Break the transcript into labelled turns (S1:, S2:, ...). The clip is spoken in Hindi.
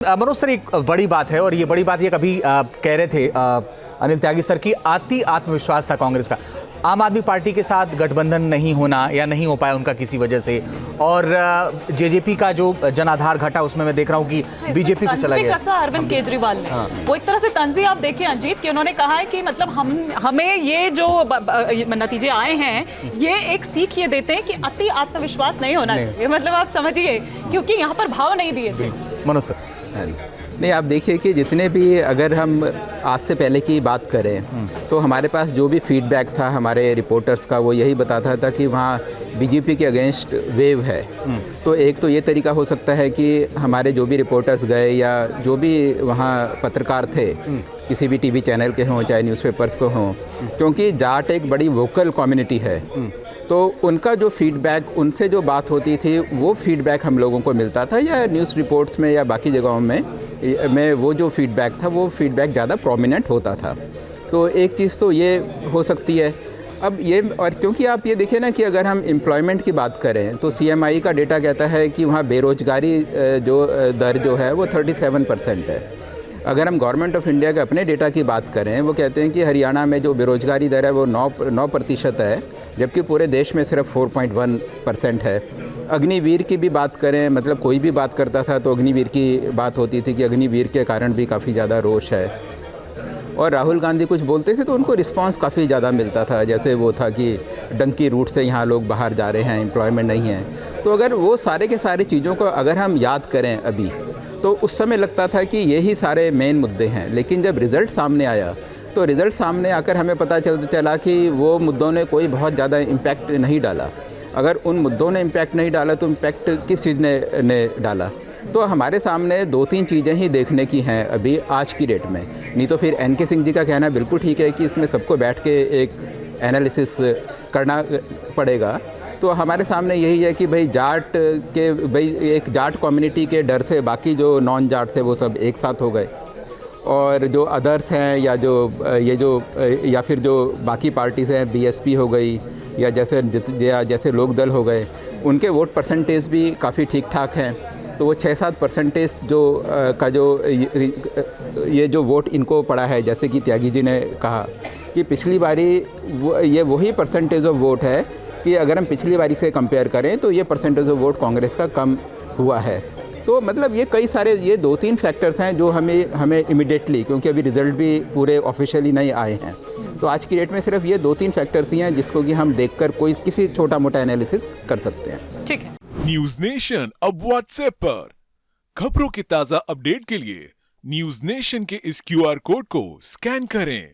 S1: मनोज सर, एक बड़ी बात है और ये बड़ी बात ये कभी कह रहे थे अनिल त्यागी सर की अति आत्मविश्वास था कांग्रेस का। आम आदमी पार्टी के साथ गठबंधन नहीं होना या नहीं हो पाया उनका किसी वजह से, और जेजेपी का जो जनाधार घटा उसमें मैं देख रहा हूँ कि बीजेपी को चला गया।
S2: अरविंद केजरीवाल ने वो एक तरह से तंजी आप देखिए अंजीत कि उन्होंने कहा है कि मतलब हमें ये जो नतीजे आए हैं ये एक सीख ये देते हैं कि अति आत्मविश्वास नहीं होना चाहिए। मतलब आप समझिए, क्योंकि यहाँ पर भाव नहीं दिए थे।
S1: मनोज सर,
S3: नहीं, आप देखिए कि जितने भी, अगर हम आज से पहले की बात करें तो हमारे पास जो भी फीडबैक था हमारे रिपोर्टर्स का, वो यही बताता था कि वहाँ बीजेपी के अगेंस्ट वेव है। तो एक तो ये तरीका हो सकता है कि हमारे जो भी रिपोर्टर्स गए या जो भी वहाँ पत्रकार थे, किसी भी टीवी चैनल के हों चाहे न्यूज़पेपर्स को हों, क्योंकि जाट एक बड़ी वोकल कम्युनिटी है, तो उनका जो फीडबैक, उनसे जो बात होती थी वो फीडबैक हम लोगों को मिलता था, या न्यूज़ रिपोर्ट्स में या बाकी जगहों में वो जो फीडबैक था वो फीडबैक ज़्यादा प्रोमिनेंट होता था। तो एक चीज़ तो ये हो सकती है। अब ये, और क्योंकि आप ये देखिए ना कि अगर हम एम्प्लॉयमेंट की बात करें तो CMI का डेटा कहता है कि वहाँ बेरोज़गारी जो दर जो है वो 37% है। अगर हम गवर्नमेंट ऑफ इंडिया के अपने डेटा की बात करें, वो कहते हैं कि हरियाणा में जो बेरोज़गारी दर है वो 9% है, जबकि पूरे देश में सिर्फ 4.1% है। अग्निवीर की भी बात करें, मतलब कोई भी बात करता था तो अग्निवीर की बात होती थी कि अग्निवीर के कारण भी काफ़ी ज़्यादा रोष है। और राहुल गांधी कुछ बोलते थे तो उनको रिस्पांस काफ़ी ज़्यादा मिलता था, जैसे वो था कि डंकी रूट से यहाँ लोग बाहर जा रहे हैं, एम्प्लॉयमेंट नहीं है। तो अगर वो सारे के सारे चीज़ों को अगर हम याद करें अभी, तो उस समय लगता था कि यही सारे मेन मुद्दे हैं। लेकिन जब रिज़ल्ट सामने आया तो रिज़ल्ट सामने आकर हमें पता चला कि वो मुद्दों ने कोई बहुत ज़्यादा इम्पैक्ट नहीं डाला। अगर उन मुद्दों ने इम्पैक्ट नहीं डाला तो इम्पैक्ट किस चीज़ ने डाला? तो हमारे सामने 2-3 चीज़ें ही देखने की हैं अभी आज की डेट में। नहीं तो फिर NK सिंह जी का कहना बिल्कुल ठीक है कि इसमें सबको बैठ के एक एनालिसिस करना पड़ेगा। तो हमारे सामने यही है कि भाई एक जाट कम्युनिटी के डर से बाकी जो नॉन जाट थे वो सब एक साथ हो गए, और जो अदर्स हैं या फिर जो बाकी पार्टीज़ हैं, BSP हो गई या जैसे लोक दल हो गए, उनके वोट परसेंटेज भी काफ़ी ठीक ठाक हैं। तो वो 6-7% ये जो वोट इनको पड़ा है, जैसे कि त्यागी जी ने कहा कि पिछली बारी ये वही परसेंटेज ऑफ वोट है कि अगर हम पिछली बारी से कंपेयर करें तो ये परसेंटेज ऑफ वोट कांग्रेस का कम हुआ है। तो मतलब ये कई सारे 2-3 फैक्टर्स हैं जो हमें इमिडिएटली, क्योंकि अभी रिज़ल्ट भी पूरे ऑफिशियली नहीं आए हैं, तो आज की डेट में सिर्फ ये 2-3 फैक्टर्स ही हैं जिसको कि हम देखकर कोई किसी छोटा मोटा एनालिसिस कर सकते हैं।
S2: ठीक है।
S4: न्यूज नेशन अब व्हाट्सएप पर खबरों की ताजा अपडेट के लिए न्यूज नेशन के इस QR कोड को स्कैन करें।